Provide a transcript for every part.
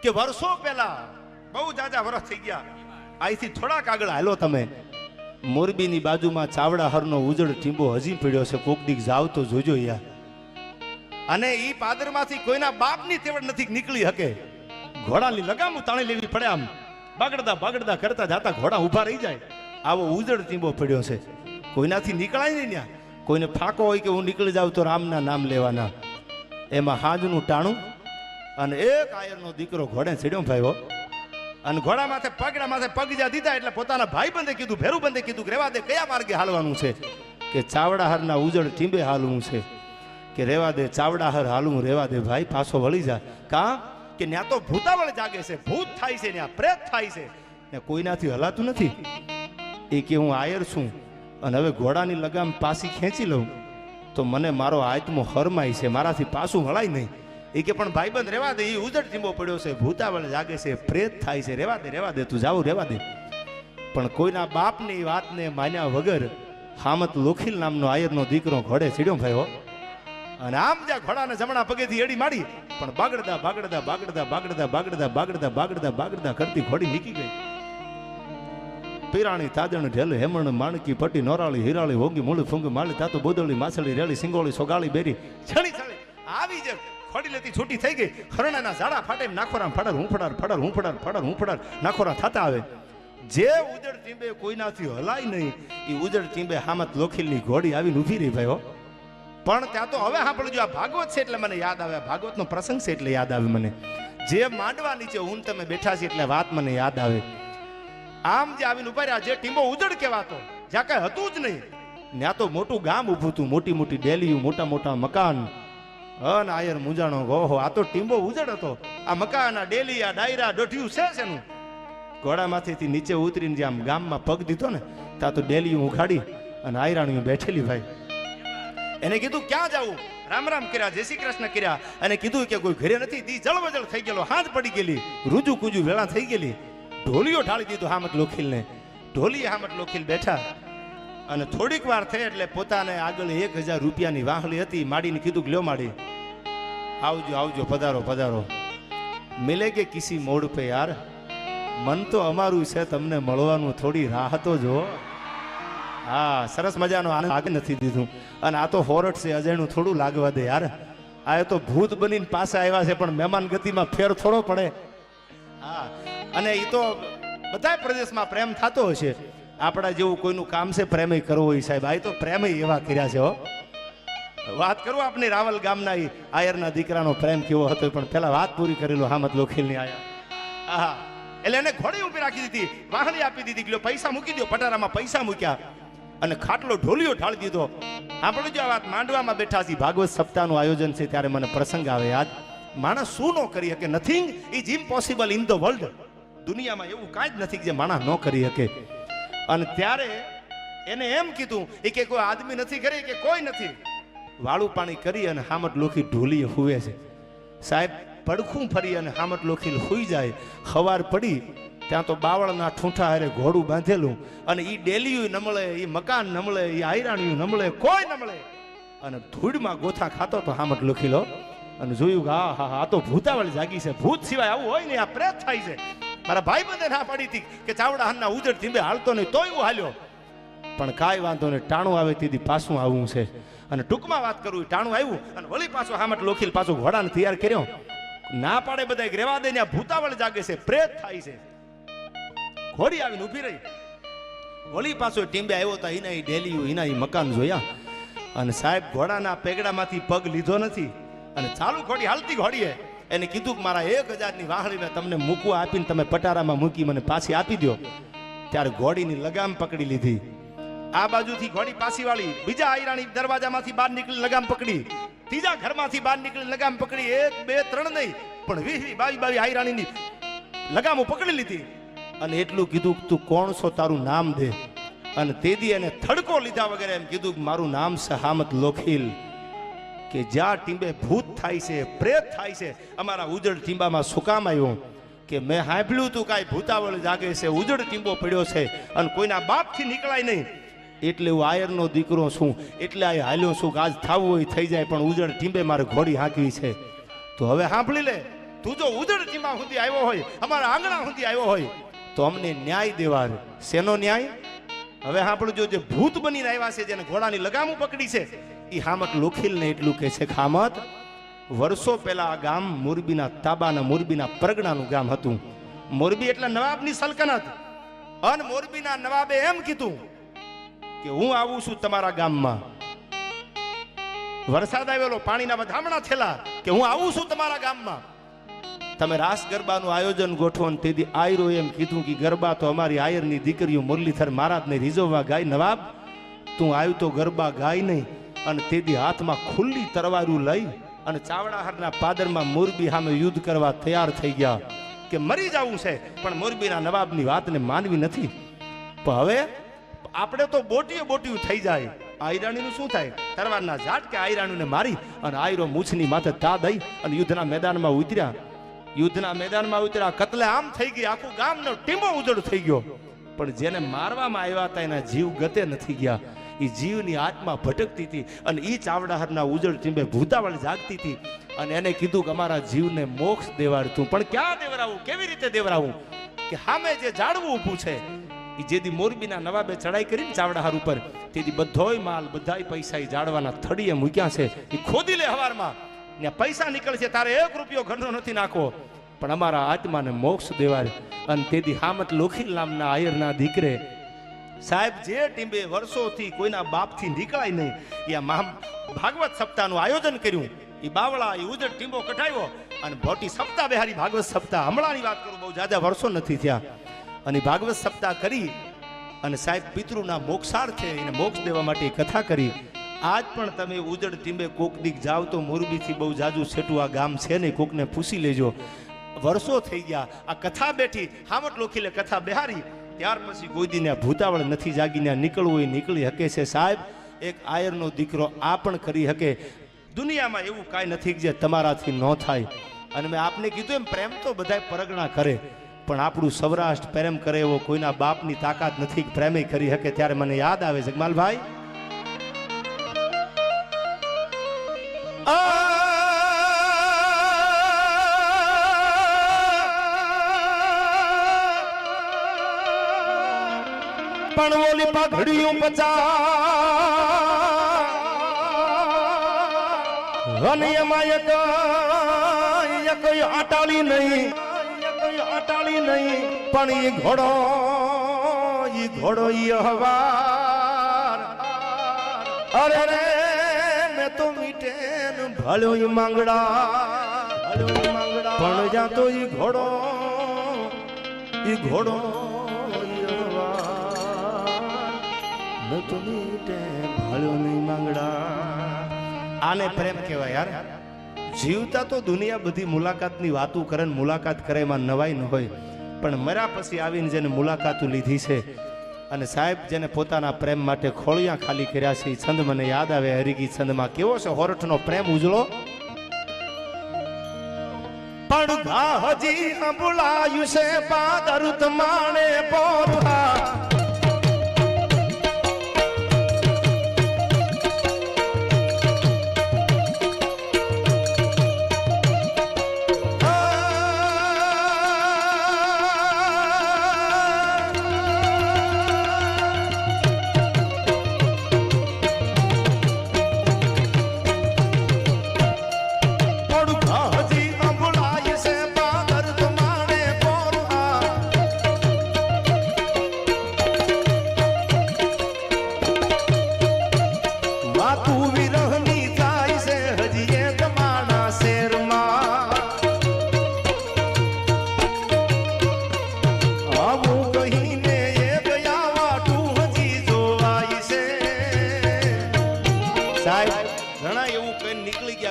કે વર્ષો પહેલા બહુ જાજા વર્ષ થઈ ગયા, અહીંથી થોડાક આગળ હાલો તમે, મોરબીની બાજુમાં ચાવડા હરનો ઉજળ ટીંબો હજી પડ્યો છે, કોક દીક જાવ તો જોજો યાર. અને ઈ પાદરમાંથી કોઈના બાપની તેવડ નથી નીકળી શકે. ઘોડાની લગામ તાણી લેવી પડે, આમ બાગડતા બાગડતા કરતા જાતા ઘોડા ઊભા રહી જાય. આવો ઉજળ ટીંબો પડ્યો છે, કોઈનાથી નીકળાય નહીં. ત્યાં કોઈને ફાંકો હોય કે હું નીકળી જાઉં તો રામના નામ લેવાના. એમાં હાજનું ટાણું અને એક આયરનો દીકરો ઘોડે ચડ્યો ભાઈઓ, અને ઘોડા માથે પગડા માથે પગ જ્યાં દીધા એટલે પોતાના ભાઈ બંધે કીધું, ભેરું બંધે કીધું કે રેવા દે, કયા માર્ગે હાલવાનું છે? કે ચાવડાહરના ઉજળ ટીંબે હાલવું છે. કે રેવા દે ચાવડાહર હાલવું, રેવા દે ભાઈ, પાછો વળી જા. કા કે ન્યા તો ભૂતાવળ જાગે છે, ભૂત થાય છે, ન્યા પ્રેત થાય છે, ને કોઈનાથી હલાતું નથી. એ કે હું આયર છું અને હવે ઘોડાની લગામ પાછી ખેંચી લઉં તો મને મારો આત્મો હરમાય છે, મારાથી પાછું હલાય નહીં. એ કે પણ ભાઈબંધ રેવા દે, એ ઉજળ ટીંબો પડ્યો છે, ભૂતાવળ જાગે છે, પ્રેત થાય છે, રેવા દે તું જાવ, રેવા દે. પણ કોઈના બાપની વાતને માન્યા વગર હામત લોખીલ નામનો આયરનો દીકરો ઘોડે ચડ્યો ભાઈઓ, અને આમ જ્યાં ઘોડાને જમણા પગેથી એડી મારી, પણ બાગડતા બાગડતા બાગડતા બાગડતા બાગડતા બાગડતા બાગડતા બાગડતા કરતી ઘોડી નીકળી ગઈ. પીરાણી તાજણ ઢેલ હેમણ માણકી પટી નોરાળી હિરાળી હોંગી મૂળ ફૂંગ માળી તાતો બોદળી માછલી રેળી સિંગોળી સોગાળી બેરી છળી છળી આવી જ ખોડી લેતી છૂટી થઈ ગઈ. હરણાના ઝાડા ફાટે નાખોરા ફડાર હું ફડાર ફડાર હું ફડાર ફડાર હું ફડાર નાખોરા થતા આવે. જે ઉજળ ટીંબે કોઈનાથી હલાય નહીં, એ ઉજળ ટીંબે હામત લોખીલની ઘોડી આવીને ઊભી રહી ભાઈઓ. પણ ત્યાં તો હવે સાંભળજો, આ ભાગવત છે એટલે મને યાદ આવે, ભાગવતનો પ્રસંગ છે એટલે યાદ આવે મને. જે માંડવા નીચે હું તમે બેઠા છે એટલે વાત મને યાદ આવે. આમ જે આવીને ઉભા રહ્યા, જે ટીંબો ઉજળ કહેવાતો, જ્યાં કઈ હતું જ નહીં, ત્યાં તો મોટું ગામ ઊભું હતું, મોટી મોટી ડેલીયું, મોટા મોટા મકાન. અન આયર મુંજાણો ગોહો, આ તો ટીંબો ઉજળ હતો. આ મકાન, આ ડેલી, આ ડાયરા, ડોઠિયું છે એનું. ઘોડામાંથી નીચે ઉતરીને જે આમ ગામમાં પગ દીધો ને, ત્યાં તો ડેલીયું ઉખાડી અને આયરાણીઓ બેઠેલી ભાઈ. એને કીધું ક્યાં જાવું, રામ રામ કર્યા, જય શ્રી કૃષ્ણ કર્યા, અને કીધું કે કોઈ ઘરે નથી. દી જળવજળ થઈ ગયેલો, હાથ પડી ગયેલી, રૂજુ કુજુ વેળા થઈ ગયેલી. ઢોલીઓ ઢાળી દીધું હામત લોખીલને. ઢોલી હામત લોખીલ બેઠા અને થોડીક વાર થઈ એટલે પોતાને આગળ 1000 રૂપિયાની વાહલી હતી, માડીને કીધું કે લ્યો માડી, આવજો આવજો, પધારો પધારો. મિલે કે કિસી મોડ પે યાર, મન તો અમારું છે, તમને મળવાનું, થોડી રાહ તો જો. હા, સરસ મજાનો આનંદ આગળ નથી દીધું. અને આ તો હોરટ છે, અજયનું થોડું લાગવા દે યાર. આ તો ભૂત બનીને પાછા આવ્યા છે, પણ મહેમાન ગતિમાં ફેર થોડો પડે. હા, અને એ તો બધા પ્રદેશમાં પ્રેમ થતો હશે. આપણા જેવું કોઈનું કામ છે પ્રેમ કરવો હોય સાહેબ, આ તો પ્રેમ એવા કર્યા છે હો. વાત કરું આપણે રાવલ ગામના આયરના દીકરાનો પ્રેમ કેવો હતો, પણ પેલા વાત પૂરી કરેલો હામત લોખીલની આયા. હા, એટલે એને ઘોડી ઊભી રાખી દીધી, વાહણી આપી દીધી, કે પૈસા મૂકી દો. પટારામાં પૈસા મૂક્યા અને ખાટલો ઢોલિયો ઢાળી દીધો. આપણે જો આ વાત માંડવામાં બેઠા છીએ, ભાગવત સપ્તાહનું આયોજન છે, ત્યારે મને પ્રસંગ આવે યાદ. માણસ શું ન કરી શકે? Nothing is impossible in the world. દુનિયામાં એવું કાંઈ જ નથી જે માણસ ન કરી શકે. અને ત્યારે એને એમ કીધું કે કોઈ આદમી નથી કરી, કે કોઈ નથી. વાળું પાણી કરી અને હામત લોખી ઢોલીએ હુવે છે સાહેબ. પડખું ફરી અને હામત લોખીલ હુઈ જાય. સવાર પડી ત્યાં તો બાવળના ઠૂંઠા હારે ઘોડું બાંધેલું, અને એ ડેલીયું ન મળે, એ મકાન ન મળે, એ આયરાણીયું ન મળે, કોઈ ન મળે. અને ધૂળમાં ગોથા ખાતો તો હામત લોખીલો. અને જોયું કે હા હા, આ તો ભૂતાવળ જાગી છે, ભૂત સિવાય આવું હોય ને, આ પ્રેત થાય છે. મારા ભાઈ બંધે ના પાડી હતી કે ચાવડા હરના ઉજળ ટીંબે હાલતો નહીં, તોય હું હાલ્યો. પણ કાંઈ વાંધો નહીં, ટાણું આવે તેથી પાછું આવવું છે. અને ટૂંકમાં વાત કરું, ટાણું આવ્યું અને વળી પાછો હામત લોખીલ પાછો ઘોડાને તૈયાર કર્યો. ના પાડે બધા રેવા દે, ને ભૂતાવળ જાગે છે, પ્રેત થાય છે. ઘોડી આવીને ઊભી રહી. વળી પાછો ટીંબે આવ્યો તો એના ડેલીયું, એના મકાન જોયા. અને સાહેબ ઘોડાના પેગડામાંથી પગ લીધો નથી, અને ચાલુ ઘોડી હાલતી ઘોડીએ એને કીધું કે મારા 1000ની વાહળીને તમને મૂકવા આપીને તમે પટારામાં મૂકી મને પાછી આપી દો. ત્યારે ઘોડીની લગામ પકડી લીધી. આ બાજુથી ઘોડી પાછી વાળી, બીજા આયરાણી દરવાજામાંથી બહાર નીકળી લગામ પકડી, ત્રીજા ઘરમાંથી બહાર નીકળી લગામ પકડી. 1 2 3 નહીં, પણ 20 22 આયરાણીની લગામો પકડી લીધી. અને એટલું કીધું તું કોણ છો, તારું નામ દે. અને તેદી એને થડકો લીધા વગેરે એમ કીધું કે મારું નામ છે હામત લોખીલ. કે જ્યાં ટીંબે ભૂત થાય છે, પ્રેત થાય છે, અમારા ઉજળ ટીંબામાં શું કામ આવ્યું? કે મેં સાંભળ્યું તું કાંઈ ભૂતાવળ જાગે છે, ઉજળ ટીંબો પડ્યો છે, અને કોઈના બાપથી નીકળાય નહીં, એટલે હું આયરનો દીકરો છું, એટલે આ હાલ્યો છું કે આજ થવું હોય થઈ જાય, પણ ઉજળ ટીંબે મારે ઘોડી હાંકવી છે. તો હવે સાંભળી લે, તું જો ઉજળ ટીમા સુધી આવ્યો હોય, અમારા આંગણા સુધી આવ્યો હોય, તો અમને ન્યાય દેવા. શેનો ન્યાય? હવે સાંભળજો, જે ભૂત બનીને આવ્યા છે, જેને ઘોડાની લગામું પકડી છે, એ હામત લોખીલને એટલું કહે છે, હામત વર્ષો પહેલા આ ગામ મોરબીના તાબાના મોરબીના પરગણાનું ગામ હતું. મોરબી એટલે નવાબની સલ્તનત. અને મોરબીના નવાબે એમ કીધું કે હું આવું છું તમારા ગામમાં. વરસાદ આવેલો, પાણીના વધામણા થયેલા કે હું આવું છું તમારા ગામમાં, તમે રાસ ગરબાનું આયોજન ગોઠવો. તેથી આયરો એમ કીધું કે ગરબા તો અમારી આયરની દીકરીઓ મુરલીધર મહારાજને રીઝવવા ગાય. નવાબ તું આવ્યું તો ગરબા ગાય નહીં. અને તેથી હાથમાં ખુલ્લી તરવારું લઈ અને ચાવડાહરના પાદરમાં મોરબી સામે યુદ્ધ કરવા તૈયાર થઈ ગયા કે મરી જવું છે, પણ મોરબીના નવાબની વાતને માનવી નથી. પણ હવે આપણે તો બોટીયું થઈ જાય. આયરાણીનું શું થાય? તરવારના ઝાટ કે આયરાણીને મારી અને આયરો મૂછની માથે તા દઈ અને યુદ્ધના મેદાનમાં ઉતર્યા. યુદ્ધના મેદાનમાં ઉતર્યા, કતલે આમ થઈ ગઈ, આખું ગામનો ટીમો ઉજળ થઈ ગયો. પણ જેને મારવામાં આવ્યા હતા એના જીવ ગતે નથી ગયા. એ જીવની આત્મા ભટકતી હતી અને એ ચાવડાહરના ઉજળ ટીમે ભૂતાવળ જાગતી હતી. અને એને કીધું કે અમારા જીવને મોક્ષ દેવાડતું. પણ ક્યાં દેવરાવું, કેવી રીતે દેવરાવું? કે સામે જે ઝાડવું ઊભું છે, એ જેથી મોરબીના નવાબે ચડાઈ કરીને ચાવડાહાર ઉપર, તેથી બધોય માલ, બધાય પૈસા એ ઝાડવાના થડીએ મૂક્યા છે. એ ખોદી લે હવારમાં, ને પૈસા નીકળશે, તારે 1 રૂપિયો ઘરનો નથી નાખવો, પણ અમારા આત્માને મોક્ષ દેવાય. અને તેથી હામત લોખીલ નામના આયરના દીકરે સાહેબ જે ટીમે વર્ષોથી કોઈના બાપથી નીકળાય નહીં, એ ભાગવત સપ્તાહનું આયોજન કર્યું. એ બાવળા, એ ઉજળ ટીમો કઢાવ્યો અને મોટી સપ્તાહ બેહારી. ભાગવત સપ્તાહ હમણાંની વાત કરું, બહુ જાજા વર્ષો નથી થયા. અને ભાગવત સપ્તાહ કરી અને સાહેબ પિતૃના મોક્ષાર્થે એને મોક્ષ દેવા માટે કથા કરી. આજ પણ તમે ઉજળ ટીમે કોક દીક જાવ તો મોરબીથી બહુ જાજુ છેટું આ ગામ છે નહીં, કોકને પૂછી લેજો. વર્ષો થઈ ગયા, આ કથા બેઠી, હામટ લોખીલે કથા બેહારી, ત્યાર પછી કોઈ દીને ભૂતાવળ નથી જાગીને નીકળવું હોય નીકળી શકે છે. સાહેબ એક આયરનો દીકરો આ પણ કરી શકે. દુનિયામાં એવું કાંઈ નથી જે તમારાથી ન થાય. અને મેં આપને કીધું એમ, પ્રેમ તો બધાય પરગણા કરે, પણ આપણું સૌરાષ્ટ્ર પ્રેમ કરે એવો કોઈના બાપની તાકાત નથી પ્રેમે કરી શકે. ત્યારે મને યાદ આવે જગમાલભાઈ, પણ ઓલી પાઘડીયું પચા અને એમાં એક આટાળી નહીં, પણ ઈ ઘોડો ઈ હવાર. અરે રે મેં તો મીટેન ભલ્યો ઈ માંગડા, પણ જા તો ઈ ઘોડો આને પ્રેમ કહેવાય યાર. જીવતા તો દુનિયા બધી મુલાકાતની વાતો કરે ને મુલાકાત કરે, એમાં નવાઈ ન હોય, પણ મર્યા પછી આવીને જેને મુલાકાતો લીધી છે અને સાહેબ જેને પોતાના પ્રેમ માટે ખોળિયા ખાલી કર્યા છે, એ છંદ મને યાદ આવે. હરિગી છંદમાં કેવો છે હોરઠનો પ્રેમ ઉજળો. પણ હજી સંભળાયું છે પાદર તમાણે પોરા,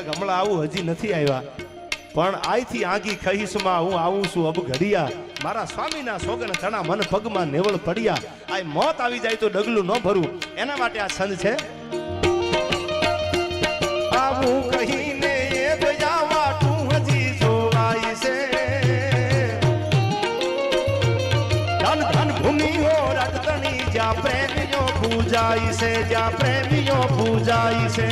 હમણાં આવું હજી નથી આવ્યા, પણ આઈથી આગી ખહીસમાં હું આવું છું અબ ઘડિયા. મારા સ્વામીના સોગન ચણા મન પગમાં નેવળ પડ્યા. આ મોત આવી જાય તો ડગલું ન ભરું, એના માટે આ છંદ છે. આવું કહીને એક જાવા તું હજી જોવાય છે, ધન ધન ભૂમિ હો રાજતણી, જ્યાં પ્રેમીઓ પૂજાય છે, જ્યાં પ્રેમીઓ પૂજાય છે.